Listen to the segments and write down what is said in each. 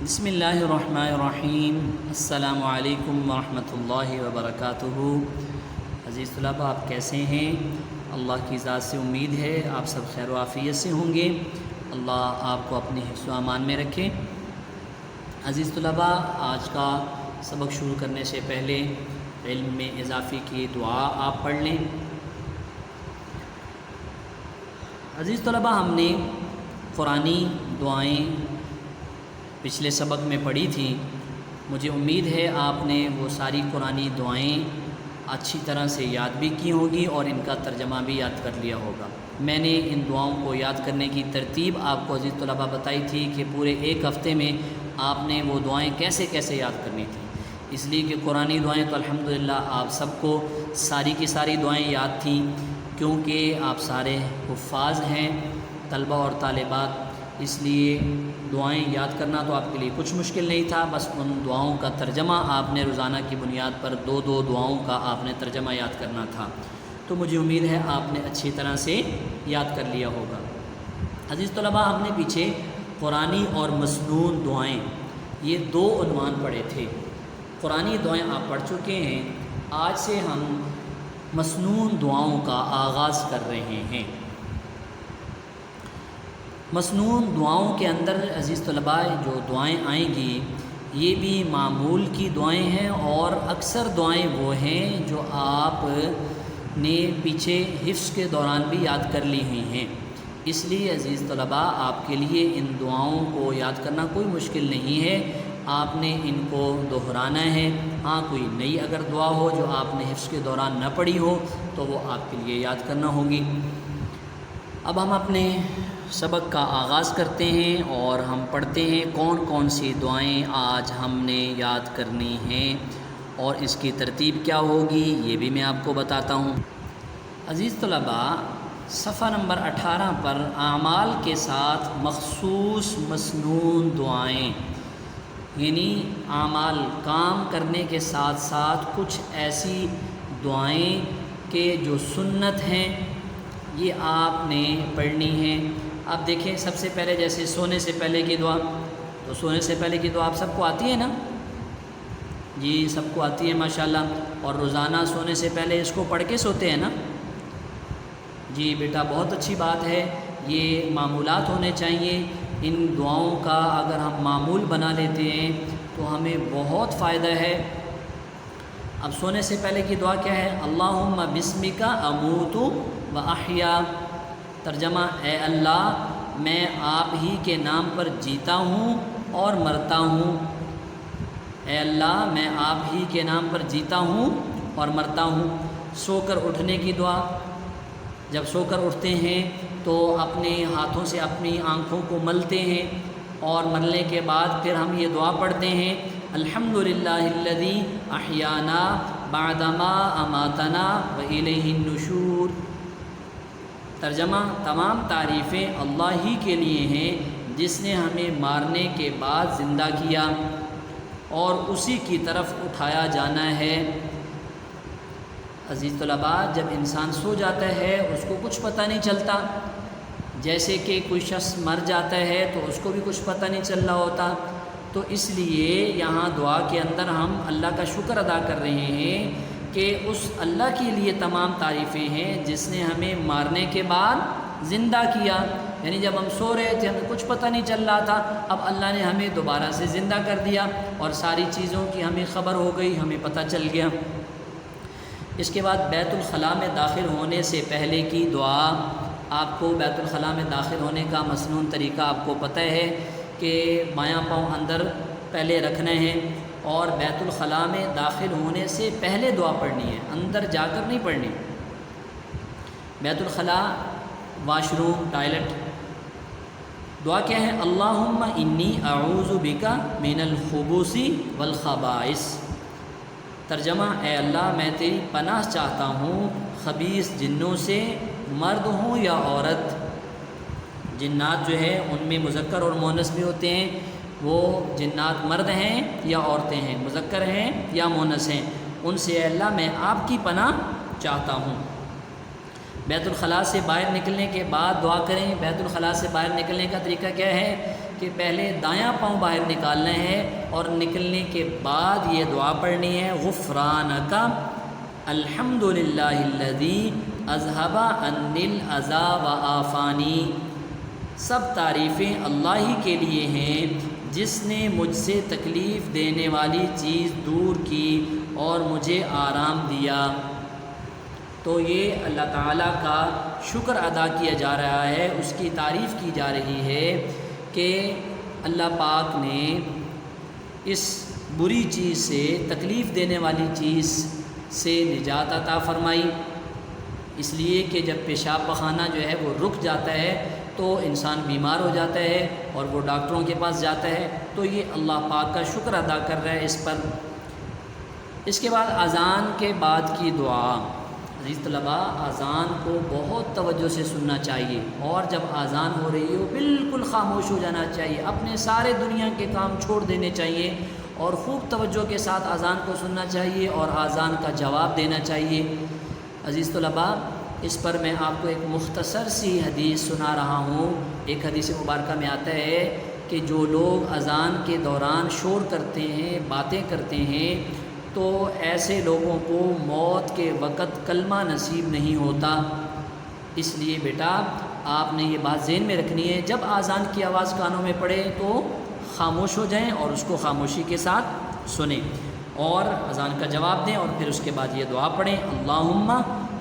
بسم اللہ الرحمن الرحیم۔ السلام علیکم ورحمۃ اللہ وبرکاتہ۔ عزیز طلباء، آپ کیسے ہیں؟ اللہ کی ذات سے امید ہے آپ سب خیر و عافیت سے ہوں گے۔ اللہ آپ کو اپنے حفظ و امان میں رکھے۔ عزیز طلباء، آج کا سبق شروع کرنے سے پہلے علم میں اضافے کی دعا آپ پڑھ لیں۔ عزیز طلباء، ہم نے قرآنی دعائیں پچھلے سبق میں پڑھی تھی۔ مجھے امید ہے آپ نے وہ ساری قرآنی دعائیں اچھی طرح سے یاد بھی کی ہوں گی اور ان کا ترجمہ بھی یاد کر لیا ہوگا۔ میں نے ان دعاؤں کو یاد کرنے کی ترتیب آپ کو عزیز طلباء بتائی تھی کہ پورے ایک ہفتے میں آپ نے وہ دعائیں کیسے کیسے یاد کرنی تھیں، اس لیے کہ قرآنی دعائیں تو الحمدللہ آپ سب کو ساری کی ساری دعائیں یاد تھیں، کیونکہ آپ سارے حفاظ ہیں، طلباء اور طالبات، اس لیے دعائیں یاد کرنا تو آپ کے لیے کچھ مشکل نہیں تھا۔ بس ان دعاؤں کا ترجمہ آپ نے روزانہ کی بنیاد پر دو دعاؤں کا آپ نے ترجمہ یاد کرنا تھا، تو مجھے امید ہے آپ نے اچھی طرح سے یاد کر لیا ہوگا۔ عزیز طلباء، ہم نے پیچھے قرآنی اور مسنون دعائیں یہ دو عنوان پڑھے تھے۔ قرآنی دعائیں آپ پڑھ چکے ہیں، آج سے ہم مسنون دعاؤں کا آغاز کر رہے ہیں۔ مسنون دعاؤں کے اندر عزیز طلباء جو دعائیں آئیں گی یہ بھی معمول کی دعائیں ہیں، اور اکثر دعائیں وہ ہیں جو آپ نے پیچھے حفظ کے دوران بھی یاد کر لی ہوئی ہیں۔ اس لیے عزیز طلباء، آپ کے لیے ان دعاؤں کو یاد کرنا کوئی مشکل نہیں ہے، آپ نے ان کو دہرانا ہے۔ ہاں، کوئی نئی اگر دعا ہو جو آپ نے حفظ کے دوران نہ پڑھی ہو تو وہ آپ کے لیے یاد کرنا ہوگی۔ اب ہم اپنے سبق کا آغاز کرتے ہیں اور ہم پڑھتے ہیں کون کون سی دعائیں آج ہم نے یاد کرنی ہیں اور اس کی ترتیب کیا ہوگی یہ بھی میں آپ کو بتاتا ہوں۔ عزیز طلباء، صفحہ نمبر 18 پر اعمال کے ساتھ مخصوص مسنون دعائیں، یعنی اعمال کام کرنے کے ساتھ ساتھ کچھ ایسی دعائیں کہ جو سنت ہیں یہ آپ نے پڑھنی ہیں۔ اب دیکھیں، سب سے پہلے جیسے سونے سے پہلے کی دعا، تو سونے سے پہلے کی دعا آپ سب کو آتی ہے نا؟ جی، سب کو آتی ہے ماشاءاللہ، اور روزانہ سونے سے پہلے اس کو پڑھ کے سوتے ہیں نا؟ جی بیٹا، بہت اچھی بات ہے، یہ معمولات ہونے چاہیے۔ ان دعاؤں کا اگر ہم معمول بنا لیتے ہیں تو ہمیں بہت فائدہ ہے۔ اب سونے سے پہلے کی دعا کیا ہے؟ اللہم بسمک اموت و احیا۔ ترجمہ: اے اللہ، میں آپ ہی کے نام پر جیتا ہوں اور مرتا ہوں۔ اے اللہ، میں آپ ہی کے نام پر جیتا ہوں اور مرتا ہوں۔ سو کر اٹھنے کی دعا، جب سو کر اٹھتے ہیں تو اپنے ہاتھوں سے اپنی آنکھوں کو ملتے ہیں، اور ملنے کے بعد پھر ہم یہ دعا پڑھتے ہیں، الحمدللہ الذی احیانا بعدما اماتنا والیہ النشور۔ ترجمہ: تمام تعریفیں اللہ ہی کے لیے ہیں جس نے ہمیں مارنے کے بعد زندہ کیا اور اسی کی طرف اٹھایا جانا ہے۔ عزیز طلباء، جب انسان سو جاتا ہے اس کو کچھ پتہ نہیں چلتا، جیسے کہ کوئی شخص مر جاتا ہے تو اس کو بھی کچھ پتہ نہیں چل رہا ہوتا، تو اس لیے یہاں دعا کے اندر ہم اللہ کا شکر ادا کر رہے ہیں کہ اس اللہ کے لیے تمام تعریفیں ہیں جس نے ہمیں مارنے کے بعد زندہ کیا۔ یعنی جب ہم سو رہے تھے ہمیں کچھ پتہ نہیں چل رہا تھا، اب اللہ نے ہمیں دوبارہ سے زندہ کر دیا اور ساری چیزوں کی ہمیں خبر ہو گئی، ہمیں پتہ چل گیا۔ اس کے بعد بیت الخلاء میں داخل ہونے سے پہلے کی دعا، آپ کو بیت الخلاء میں داخل ہونے کا مسنون طریقہ آپ کو پتہ ہے کہ بایاں پاؤں اندر پہلے رکھنا ہے، اور بیت الخلاء میں داخل ہونے سے پہلے دعا پڑھنی ہے، اندر جا کر نہیں پڑھنی۔ بیت الخلاء، واش روم، ٹوائلٹ، دعا کیا ہے؟ اللہم انی اعوذ بک من الخبث والخبائث۔ ترجمہ: اے اللہ، میں تیری پناہ چاہتا ہوں خبیث جنوں سے، مرد ہوں یا عورت۔ جنات جو ہے ان میں مذکر اور مؤنث بھی ہوتے ہیں، وہ جنات مرد ہیں یا عورتیں ہیں، مذکر ہیں یا مؤنث ہیں، ان سے اے اللہ میں آپ کی پناہ چاہتا ہوں۔ بیت الخلاء سے باہر نکلنے کے بعد دعا کریں۔ بیت الخلاء سے باہر نکلنے کا طریقہ کیا ہے کہ پہلے دایاں پاؤں باہر نکالنا ہے اور نکلنے کے بعد یہ دعا پڑھنی ہے، غفرانک الحمد للہ الذی اذھب عنی الاذی وعافانی، سب تعریفیں اللہ ہی کے لیے ہیں جس نے مجھ سے تکلیف دینے والی چیز دور کی اور مجھے آرام دیا۔ تو یہ اللہ تعالیٰ کا شکر ادا کیا جا رہا ہے، اس کی تعریف کی جا رہی ہے کہ اللہ پاک نے اس بری چیز سے، تکلیف دینے والی چیز سے نجات عطا فرمائی، اس لیے کہ جب پیشاب پخانہ جو ہے وہ رک جاتا ہے تو انسان بیمار ہو جاتا ہے اور وہ ڈاکٹروں کے پاس جاتا ہے، تو یہ اللہ پاک کا شکر ادا کر رہا ہے اس پر۔ اس کے بعد اذان کے بعد کی دعا، عزیز طلباء اذان کو بہت توجہ سے سننا چاہیے، اور جب اذان ہو رہی ہو بالکل خاموش ہو جانا چاہیے، اپنے سارے دنیا کے کام چھوڑ دینے چاہیے اور خوب توجہ کے ساتھ اذان کو سننا چاہیے اور اذان کا جواب دینا چاہیے۔ عزیز طلباء اس پر میں آپ کو ایک مختصر سی حدیث سنا رہا ہوں۔ ایک حدیث مبارکہ میں آتا ہے کہ جو لوگ اذان کے دوران شور کرتے ہیں، باتیں کرتے ہیں، تو ایسے لوگوں کو موت کے وقت کلمہ نصیب نہیں ہوتا۔ اس لیے بیٹا آپ نے یہ بات ذہن میں رکھنی ہے، جب اذان کی آواز کانوں میں پڑے تو خاموش ہو جائیں اور اس کو خاموشی کے ساتھ سنیں اور اذان کا جواب دیں، اور پھر اس کے بعد یہ دعا پڑھیں، اللہم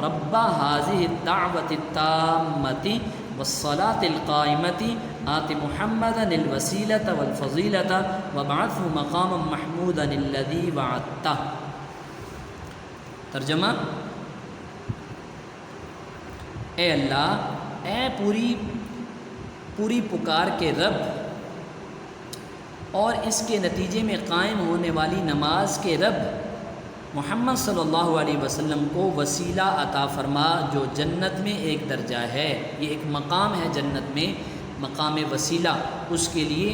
رب هذه الدعوة التامة والصلاة القائمة آت محمدا الوسیلة والفضیلة وابعثه مقاما محمودا الذی وعدته۔ ترجمہ، اے اللہ، اے پوری پکار کے رب اور اس کے نتیجے میں قائم ہونے والی نماز کے رب، محمد صلی اللہ علیہ وسلم کو وسیلہ عطا فرما جو جنت میں ایک درجہ ہے، یہ ایک مقام ہے جنت میں، مقام وسیلہ، اس کے لیے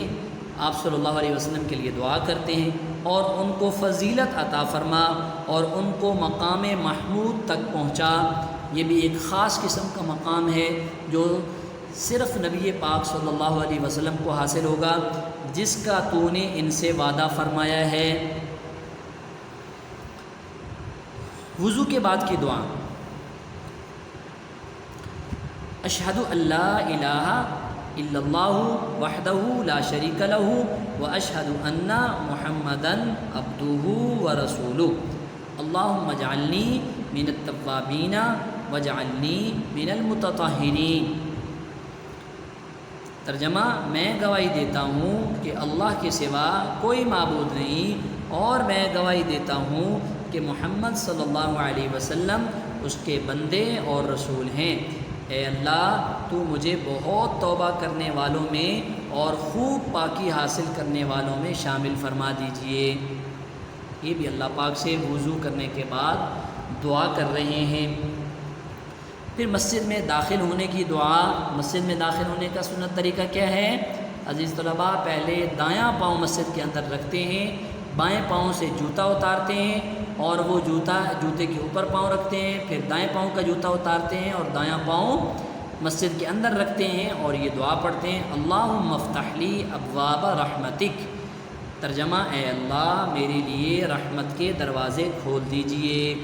آپ صلی اللہ علیہ وسلم کے لیے دعا کرتے ہیں، اور ان کو فضیلت عطا فرما اور ان کو مقام محمود تک پہنچا۔ یہ بھی ایک خاص قسم کا مقام ہے جو صرف نبی پاک صلی اللہ علیہ وسلم کو حاصل ہوگا، جس کا تو نے ان سے وعدہ فرمایا ہے۔ وضو کے بعد کی دعا، اشہد ان لا الہ الا اللہ وحدہ لا شریک لہ واشہد ان محمدا عبدہ ورسولہ، اللہم اجعلنی من التوابین واجعلنی من المتطہرین۔ ترجمہ، میں گواہی دیتا ہوں کہ اللہ کے سوا کوئی معبود نہیں، اور میں گواہی دیتا ہوں کہ محمد صلی اللہ علیہ وسلم اس کے بندے اور رسول ہیں۔ اے اللہ، تو مجھے بہت توبہ کرنے والوں میں اور خوب پاکی حاصل کرنے والوں میں شامل فرما دیجئے۔ یہ بھی اللہ پاک سے وضو کرنے کے بعد دعا کر رہے ہیں۔ پھر مسجد میں داخل ہونے کی دعا، مسجد میں داخل ہونے کا سنت طریقہ کیا ہے؟ عزیز طلباء، پہلے دایاں پاؤں مسجد کے اندر رکھتے ہیں، بائیں پاؤں سے جوتا اتارتے ہیں اور وہ جوتے کے اوپر پاؤں رکھتے ہیں، پھر دائیں پاؤں کا جوتا اتارتے ہیں اور دایاں پاؤں مسجد کے اندر رکھتے ہیں اور یہ دعا پڑھتے ہیں، اللہم افتح لی ابواب رحمتک۔ ترجمہ، اے اللہ میرے لیے رحمت کے دروازے کھول دیجئے۔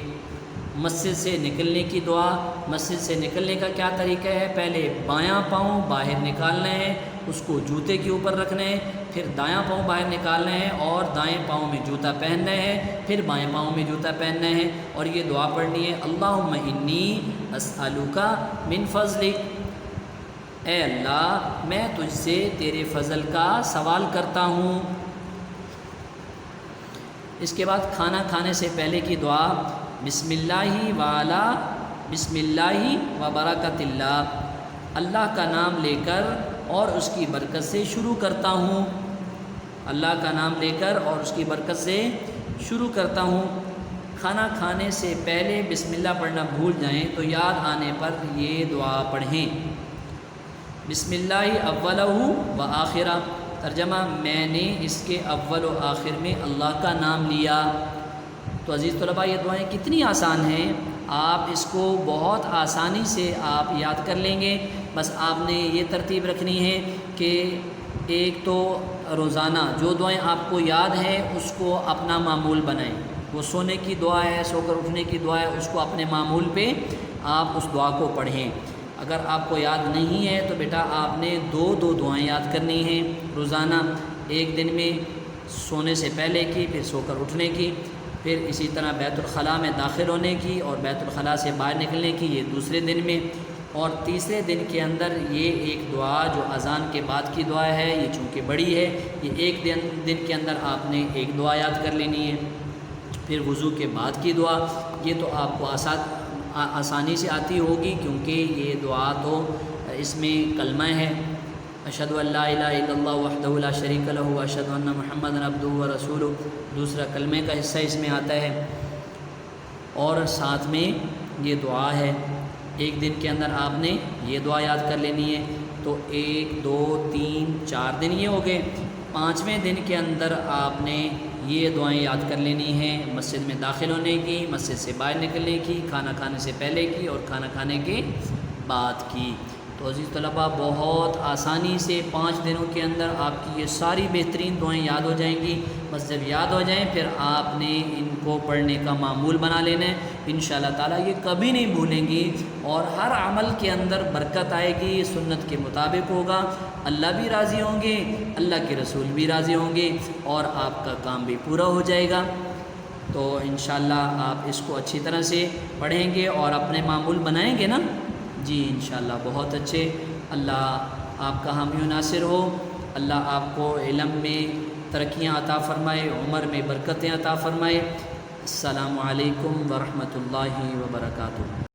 مسجد سے نکلنے کی دعا، مسجد سے نکلنے کا کیا طریقہ ہے؟ پہلے بایاں پاؤں باہر نکالنا ہے، اس کو جوتے کے اوپر رکھنا ہے، پھر دایاں پاؤں باہر نکالنا ہے اور دائیں پاؤں میں جوتا پہننا ہے، پھر بائیں پاؤں میں جوتا پہننا ہے اور یہ دعا پڑھنی ہے، اللہم انی اسألک من فضلک، اے اللہ میں تجھ سے تیرے فضل کا سوال کرتا ہوں۔ اس کے بعد کھانا کھانے سے پہلے کی دعا، بسم اللہ وعلا بسم اللہ و برکت اللہ، اللہ کا نام لے کر اور اس کی برکت سے شروع کرتا ہوں، اللہ کا نام لے کر اور اس کی برکت سے شروع کرتا ہوں۔ کھانا کھانے سے پہلے بسم اللہ پڑھنا بھول جائیں تو یاد آنے پر یہ دعا پڑھیں، بسم اللہ اولہ و آخرہ۔ ترجمہ، میں نے اس کے اول و آخر میں اللہ کا نام لیا۔ تو عزیز طلباء، یہ دعائیں کتنی آسان ہیں، آپ اس کو بہت آسانی سے آپ یاد کر لیں گے۔ بس آپ نے یہ ترتیب رکھنی ہے کہ ایک تو روزانہ جو دعائیں آپ کو یاد ہیں اس کو اپنا معمول بنائیں. وہ سونے کی دعا ہے، سو کر اٹھنے کی دعا ہے، اس کو اپنے معمول پہ آپ اس دعا کو پڑھیں. اگر آپ کو یاد نہیں ہے تو بیٹا آپ نے دو دعائیں یاد کرنی ہیں روزانہ. ایک دن میں سونے سے پہلے کی، پھر سو کر اٹھنے کی، پھر اسی طرح بیت الخلاء میں داخل ہونے کی اور بیت الخلاء سے باہر نکلنے کی، یہ دوسرے دن میں. اور تیسرے دن کے اندر یہ ایک دعا جو اذان کے بعد کی دعا ہے، یہ چونکہ بڑی ہے، یہ ایک دن کے اندر آپ نے ایک دعا یاد کر لینی ہے. پھر وضو کے بعد کی دعا، یہ تو آپ کو آسانی سے آتی ہوگی کیونکہ یہ دعا تو اس میں کلمہ ہے، اشہد ان لا الہ الا اللہ وحدہ لا شریک لہ واشہد ان محمدا عبدہ ورسولہ، دوسرا کلمے کا حصہ اس میں آتا ہے. اور ساتھ میں یہ دعا ہے. ایک دن کے اندر آپ نے یہ دعا یاد کر لینی ہے. تو 1 2 3 4 دن یہ ہو گئے. 5ویں دن کے اندر آپ نے یہ دعائیں یاد کر لینی ہیں، مسجد میں داخل ہونے کی، مسجد سے باہر نکلنے کی، کھانا کھانے سے پہلے کی اور کھانا کھانے کے بعد کی. تو عزیز طلباء بہت آسانی سے 5 دنوں کے اندر آپ کی یہ ساری بہترین دعائیں یاد ہو جائیں گی. بس جب یاد ہو جائیں پھر آپ نے ان کو پڑھنے کا معمول بنا لینا ہے. انشاءاللہ تعالیٰ یہ کبھی نہیں بھولیں گی اور ہر عمل کے اندر برکت آئے گی، سنت کے مطابق ہوگا، اللہ بھی راضی ہوں گے، اللہ کے رسول بھی راضی ہوں گے اور آپ کا کام بھی پورا ہو جائے گا. تو انشاءاللہ آپ اس کو اچھی طرح سے پڑھیں گے اور اپنے معمول بنائیں گے نا. جی انشاءاللہ بہت اچھے. اللہ آپ کا حامی و ناصر ہو. اللہ آپ کو علم میں ترقیاں عطا فرمائے، عمر میں برکتیں عطا فرمائے. السلام علیکم ورحمۃ اللہ وبرکاتہ.